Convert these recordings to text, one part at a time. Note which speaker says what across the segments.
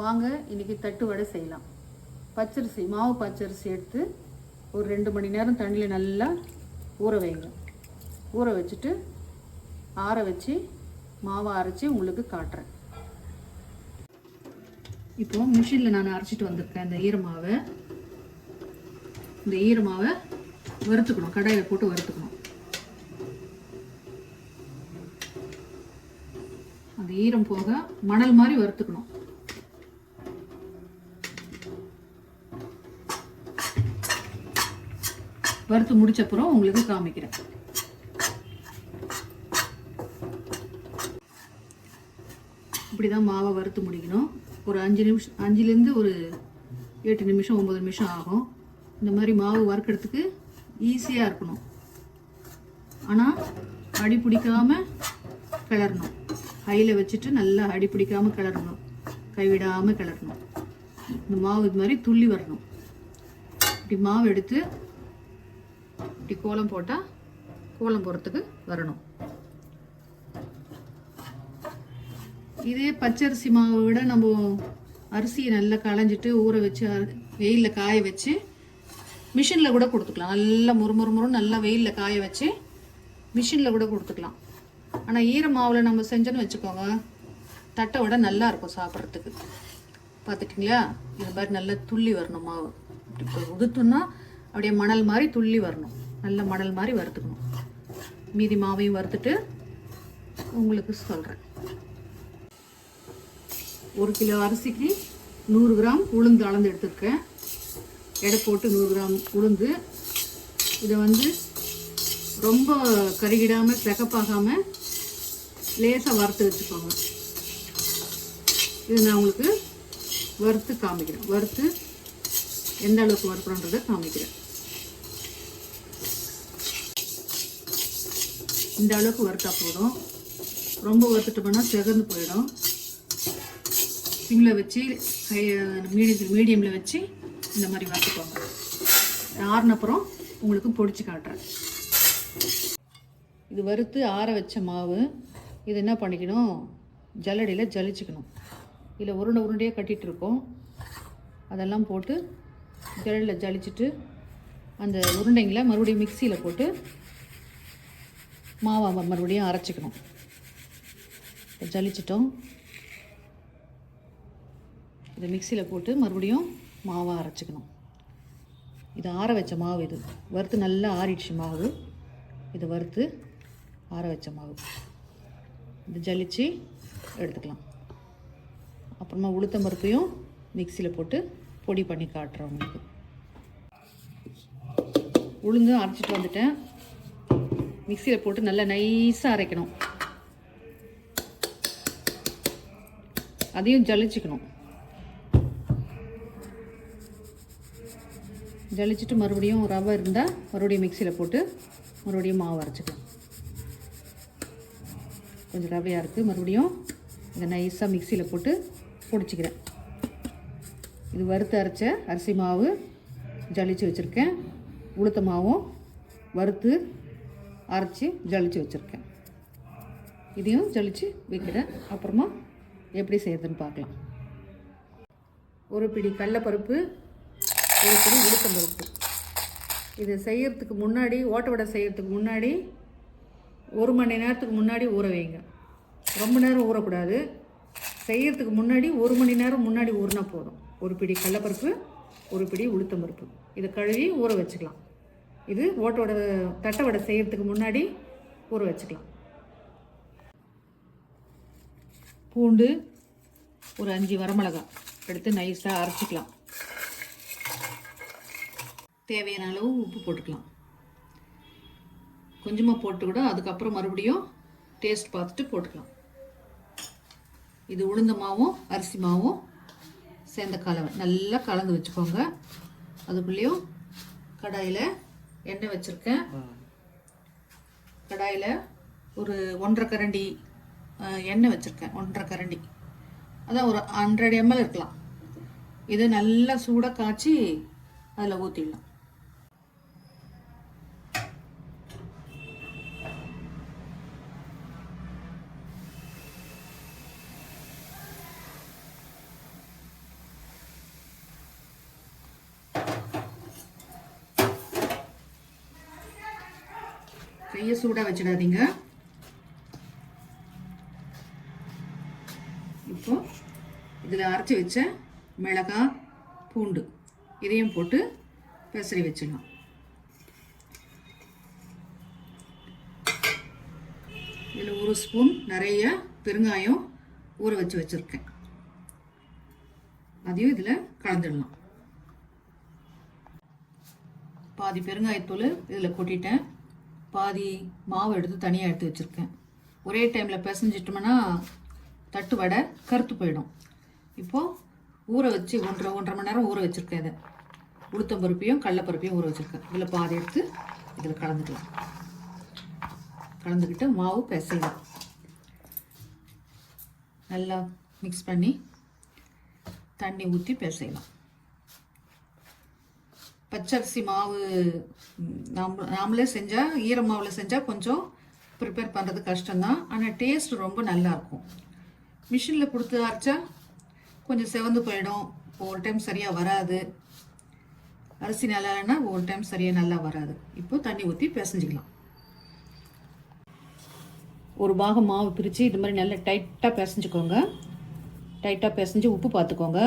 Speaker 1: வாங்க இன்றைக்கி தட்டு வடை செய்யலாம். பச்சரிசி மாவு பச்சரிசி எடுத்து ஒரு 2 மணி நேரம் தண்ணியில் நல்லா ஊற வைங்க. ஊற வச்சுட்டு ஆற வச்சு மாவை அரைச்சி உங்களுக்கு காட்டுறேன். இப்போ மிஷினில் நான் அரைச்சிட்டு வந்திருக்கேன். இந்த ஈரமாவை வறுத்துக்கணும். கடாயில் போட்டு வறுத்துக்கணும். அந்த ஈரம் போக மணல் மாதிரி வறுத்துக்கணும். வறுத்து முடிச்சப்புறம் உங்களுக்கு காமிக்கிறேன். இப்படிதான் மாவை வறுத்து முடிக்கணும். ஒரு 5லேருந்து ஒரு 8 நிமிஷம் 9 நிமிஷம் ஆகும். இந்த மாதிரி மாவு வறுக்கிறதுக்கு ஈஸியாக இருக்கணும். ஆனால் அடி பிடிக்காமல் கிளறணும். கையில் வச்சுட்டு நல்லா அடி பிடிக்காமல் கிளறணும். கைவிடாமல் கிளறணும். இந்த மாவு இது மாதிரி துள்ளி வரணும். இப்படி மாவு எடுத்து இப்படி கோலம் போட்டால் கோலம் போடுறதுக்கு வரணும். இதே பச்சரிசி மாவை விட நம்ம அரிசியை நல்லா களைஞ்சிட்டு ஊற வச்சு வெயிலில் காய வச்சு மிஷினில் கூட கொடுத்துக்கலாம். நல்லா முறுமுறுமுறுன்னு நல்லா வெயிலில் காய வச்சு மிஷினில் கூட கொடுத்துக்கலாம். ஆனால் ஈர மாவில் நம்ம செஞ்சோன்னு வச்சுக்கோங்க, தட்டை விட நல்லா இருக்கும் சாப்பிட்றதுக்கு. பார்த்துட்டிங்களா? இது மாதிரி நல்லா துள்ளி வரணும் மாவு. இப்போ உதுத்தோன்னா அப்படியே மணல் மாதிரி துள்ளி வரணும். நல்ல மணல் மாதிரி வறுத்துக்கணும். மீதி மாவையும் வறுத்துட்டு உங்களுக்கு சொல்கிறேன். 1 கிலோ அரிசிக்கு 100 கிராம் உளுந்து அளந்து எடுத்துருக்கேன். எடை போட்டு 100 கிராம் உளுந்து. இதை ரொம்ப கருகிடாமல் சிகப்பாகாமல் லேசாக வறுத்து வச்சுக்கோங்க. இது நான் உங்களுக்கு வறுத்து காமிக்கிறேன். வறுத்து எந்த அளவுக்கு வறுக்கிறோன்றதை காமிக்கிறேன். இந்த அளவுக்கு வறுத்தா போதும். ரொம்ப வறுத்துட்டோம்னா செகந்து போயிடும். சிம்மில் வச்சு மீடியமில் வச்சு இந்த மாதிரி வறுத்துக்கோங்க. ஆறினப்புறம் உங்களுக்கு பொடிச்சு காட்டுறேன். இது வறுத்து ஆற வச்ச மாவு. இது என்ன பண்ணிக்கணும், ஜல்லடியில் ஜலிச்சுக்கணும். இதில் உருண்டையாக கட்டிகிட்டு இருக்கோம். அதெல்லாம் போட்டு ஜல்லடியில் ஜலிச்சுட்டு அந்த உருண்டைங்களை மறுபடியும் மிக்சியில் போட்டு மாவை மறுபடியும் அரைச்சிக்கணும். இப்போ ஜலிச்சிட்டோம். இதை மிக்சியில் போட்டு மறுபடியும் மாவை அரைச்சிக்கணும். இது ஆற வச்ச மாவு. இது வறுத்து நல்லா ஆறிடுச்சு மாவு. இதை வறுத்து ஆற வச்ச மாவு. இது ஜலிச்சு எடுத்துக்கலாம். அப்புறமா உளுத்தம் பருப்பையும் மிக்சியில் போட்டு பொடி பண்ணி காட்டுறேன் உங்களுக்கு. உளுந்தும் அரைச்சிட்டு வந்துட்டேன். மிக்சியில் போட்டு நல்லா நைஸாக அரைக்கணும். அதையும் ஜலிச்சுக்கணும். ஜலிச்சுட்டு மறுபடியும் ரவை இருந்தால் மறுபடியும் மிக்சியில் போட்டு மறுபடியும் மாவு அரைச்சிக்கலாம். கொஞ்சம் ரவையாக இருக்குது. மறுபடியும் இதை நைஸாக மிக்சியில் போட்டு பொடிச்சிக்கிறேன். இது வறுத்து அரைச்ச அரிசி மாவு ஜலிச்சு வச்சுருக்கேன். உளுத்த மாவும் வறுத்து அரைச்சி ஜலிச்சு வச்சுருக்கேன். இதையும் ஜலிச்சு வைக்கிறேன். அப்புறமா எப்படி செய்யறதுன்னு பார்க்கலாம். ஒரு பிடி கடலைப்பருப்பு, ஒரு பிடி உளுத்தம் பருப்பு. இது செய்யறதுக்கு முன்னாடி, ஓட்ட வடை செய்யறதுக்கு முன்னாடி 1 மணி நேரத்துக்கு முன்னாடி ஊற வைங்க. ரொம்ப நேரம் ஊறக்கூடாது. செய்யறதுக்கு முன்னாடி 1 மணி நேரம் முன்னாடி ஊறினா போதும். ஒரு பிடி கடலைப்பருப்பு, ஒரு பிடி உளுத்தம் பருப்பு. இதை கழுவி ஊற வச்சுக்கலாம். இது தட்டை வடை செய்யறதுக்கு முன்னாடி ஊற வச்சுக்கலாம். பூண்டு ஒரு 5 வரமிளகாய் எடுத்து நைஸாக அரைச்சிக்கலாம். தேவையான அளவு உப்பு போட்டுக்கலாம். கொஞ்சமாக போட்டு கூட அதுக்கப்புறம் மறுபடியும் டேஸ்ட் பார்த்துட்டு போட்டுக்கலாம். இது உளுந்த மாவும் அரிசி மாவும் சேர்ந்த கலவை நல்லா கலந்து வச்சுக்கோங்க. அதுக்குள்ளேயும் கடாயில் எண்ணெய் வச்சுருக்கேன். கடாயில் ஒரு 1.5 கரண்டி எண்ணெய் வச்சுருக்கேன். 1.5 கரண்டி, அதான் ஒரு 100 ml இருக்கலாம். இது நல்லா சூடாக காய்ச்சி அதில் ஊற்றிடலாம். கையை சூடாக வச்சிடாதீங்க. இப்போ இதில் அரைச்சி வச்ச மிளகாய் பூண்டு இதையும் போட்டு பெசரி வச்சிடலாம். இதில் 1 ஸ்பூன் நிறைய பெருங்காயம் ஊற வச்சு வச்சுருக்கேன். அதையும் இதில் கலந்துடலாம். பாதி பெருங்காயத்தூள் இதில் கொட்டிட்டேன். பாதி மாவு எடுத்து தனியாக எடுத்து வச்சுருக்கேன். ஒரே டைமில் பிசைஞ்சிட்டோம்னா தட்டு வடை கருத்து போயிடும். இப்போது ஊற வச்சு 1.5 மணி நேரம் ஊற வச்சுருக்கேன். இதை உளுத்தம்பருப்பையும் கடலைப்பருப்பையும் ஊற வச்சுருக்கேன். இதில் பாதி எடுத்து இதில் கலந்துக்கலாம். கலந்துக்கிட்டு மாவு பிசையலாம். நல்லா மிக்ஸ் பண்ணி தண்ணி ஊற்றி பிசையலாம். பச்சரிசி மாவு நாமளே செஞ்சால் ஈர மாவில் செஞ்சால் கொஞ்சம் ப்ரிப்பேர் பண்ணுறது கஷ்டம்தான். ஆனால் டேஸ்ட் ரொம்ப நல்லாயிருக்கும். மிஷினில் கொடுத்து அரைச்சா கொஞ்சம் செவந்து போயிடும். ஒரு டைம் சரியாக வராது. அரிசி நல்லா இல்லைன்னா ஒரு டைம் சரியாக நல்லா வராது. இப்போ தண்ணி ஊற்றி பிசைஞ்சிக்கலாம். ஒரு பாகம் மாவு பிரித்து இது மாதிரி நல்லா டைட்டாக பிசைஞ்சுக்கோங்க. டைட்டாக பிசைஞ்சு உப்பு பார்த்துக்கோங்க.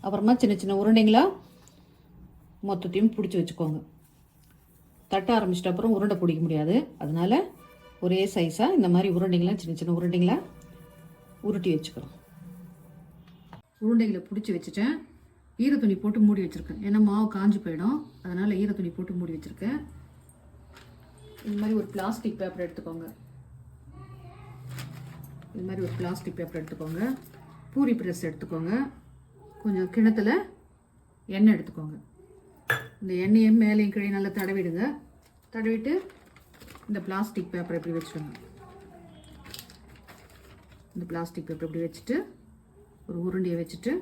Speaker 1: அப்புறமா சின்ன சின்ன உருண்டைங்களா மொத்தத்தையும் பிடிச்சி வச்சுக்கோங்க. தட்ட ஆரம்பிச்சிட்ட அப்புறம் உருண்டை பிடிக்க முடியாது. அதனால் ஒரே சைஸாக இந்த மாதிரி உருண்டைங்களாம் சின்ன சின்ன உருண்டைங்களா உருட்டி வச்சுக்கிறோம். உருண்டைகளை பிடிச்சி வச்சுட்டேன். ஈரத்துணி போட்டு மூடி வச்சுருக்கேன். ஏன்னா மாவு காஞ்சி போயிடும். அதனால் ஈரத்துணி போட்டு மூடி வச்சுருக்கேன். இந்த மாதிரி ஒரு பிளாஸ்டிக் பேப்பர் எடுத்துக்கோங்க. இது மாதிரி ஒரு பிளாஸ்டிக் பேப்பர் எடுத்துக்கோங்க. பூரி ப்ரெஸ் எடுத்துக்கோங்க. கொஞ்சம் கிணத்துல எண்ணெய் எடுத்துக்கோங்க. இந்த எண்ணெயை மேலேயும் கீழே நல்லா தடவிடுங்க. தடவிட்டு இந்த பிளாஸ்டிக் பேப்பரை இப்படி வச்சுடுங்க. இந்த பிளாஸ்டிக் பேப்பர் இப்படி வச்சுட்டு ஒரு உருண்டையை வச்சுட்டு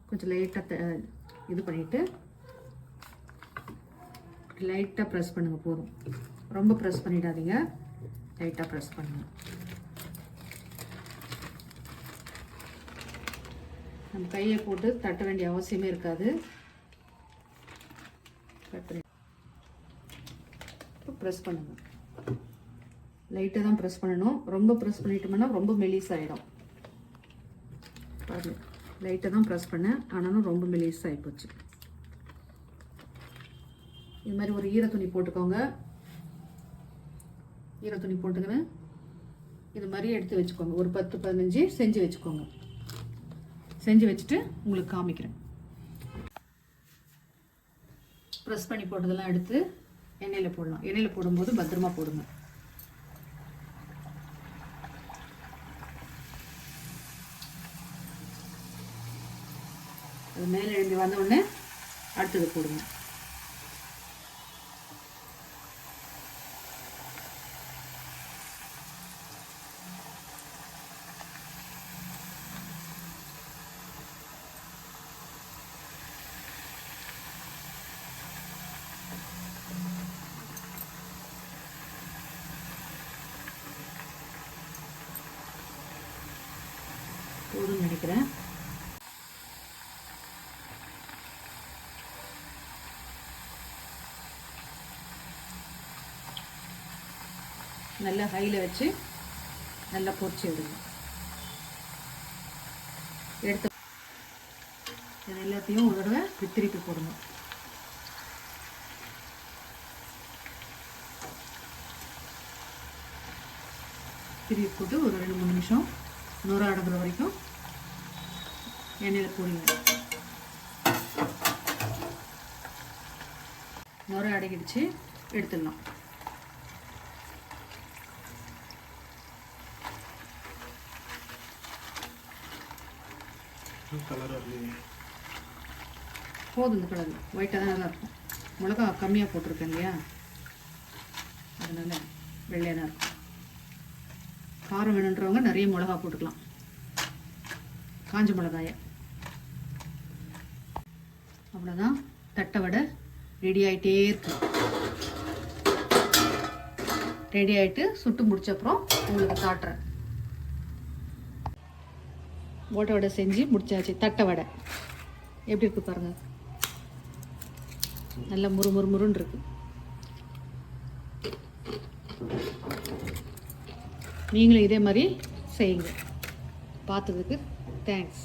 Speaker 1: கொஞ்சம் லைட்டாக இது பண்ணிவிட்டு லைட்டாக ப்ரெஸ் பண்ணுங்கள். போதும், ரொம்ப ப்ரெஸ் பண்ணிடாதீங்க. லைட்டாக ப்ரெஸ் பண்ணுங்கள். நம்ம கையை போட்டு தட்ட வேண்டிய அவசியமே இருக்காது. ப்ரெஸ் பண்ணுங்கள். லைட்டாக தான் ப்ரெஸ் பண்ணணும். ரொம்ப ப்ரெஸ் பண்ணிட்டோம்னா ரொம்ப மெலிஸ் ஆகிடும். பாருங்க, லைட்டாக தான் ப்ரெஸ் பண்ணேன். ஆனாலும் ரொம்ப மெலிஸ் ஆகிப்போச்சு. இது மாதிரி ஒரு ஈரத்துணி போட்டுக்கோங்க. ஈரத்துணி போட்டுக்கின்னு இது மாதிரி எடுத்து வச்சுக்கோங்க. ஒரு 10-15 செஞ்சு வச்சுக்கோங்க. செஞ்சு வச்சுட்டு உங்களுக்கு காமிக்கிறேன். ப்ரெஸ் பண்ணி போட்டதெல்லாம் எடுத்து எண்ணெயில் போடலாம். எண்ணெயில் போடும்போது பத்திரமா போடுங்க. அது மேலே எழுந்து வந்த உடனே அடுத்தது போடுங்க. போதும்னு நினைக்கிறேன். நல்லா ஹையில் வச்சு நல்லா பொரிச்சு விடுங்க. எடுத்து இது எல்லாத்தையும் ஒரு தடவை திருப்பி போடுங்க. திருப்பி போட்டு ஒரு 2-3 நிமிஷம் நுர அடங்குற வரைக்கும் எண்ணெயில் போடுங்க. நுர அடங்கிடுச்சு, எடுத்துடலாம். போதும், இந்த கலர் ஒயிட்டாக தான் நல்லா இருக்கும். மிளகா கம்மியாக போட்டிருக்கேன் இல்லையா, அதனால் வெள்ளையாக தான் இருக்கும். காரம் வேணுன்றவங்க நிறைய மிளகா போட்டுக்கலாம், காஞ்ச மிளகாய. அவ்வளோதான், தட்டை வடை ரெடி ஆகிட்டே இருக்கு. ரெடி ஆகிட்டு சுட்டு முடிச்சப்புறம் உங்களுக்கு காட்டுறேன். ஓட்டை வடை செஞ்சு முடிச்சாச்சு. தட்டை வடை எப்படி இருக்கு பாருங்க, நல்லா முறுமுறுன்னு இருக்கு. நீங்களும் இதே மாதிரி செய்யுங்க. பார்த்ததுக்கு தேங்க்ஸ்.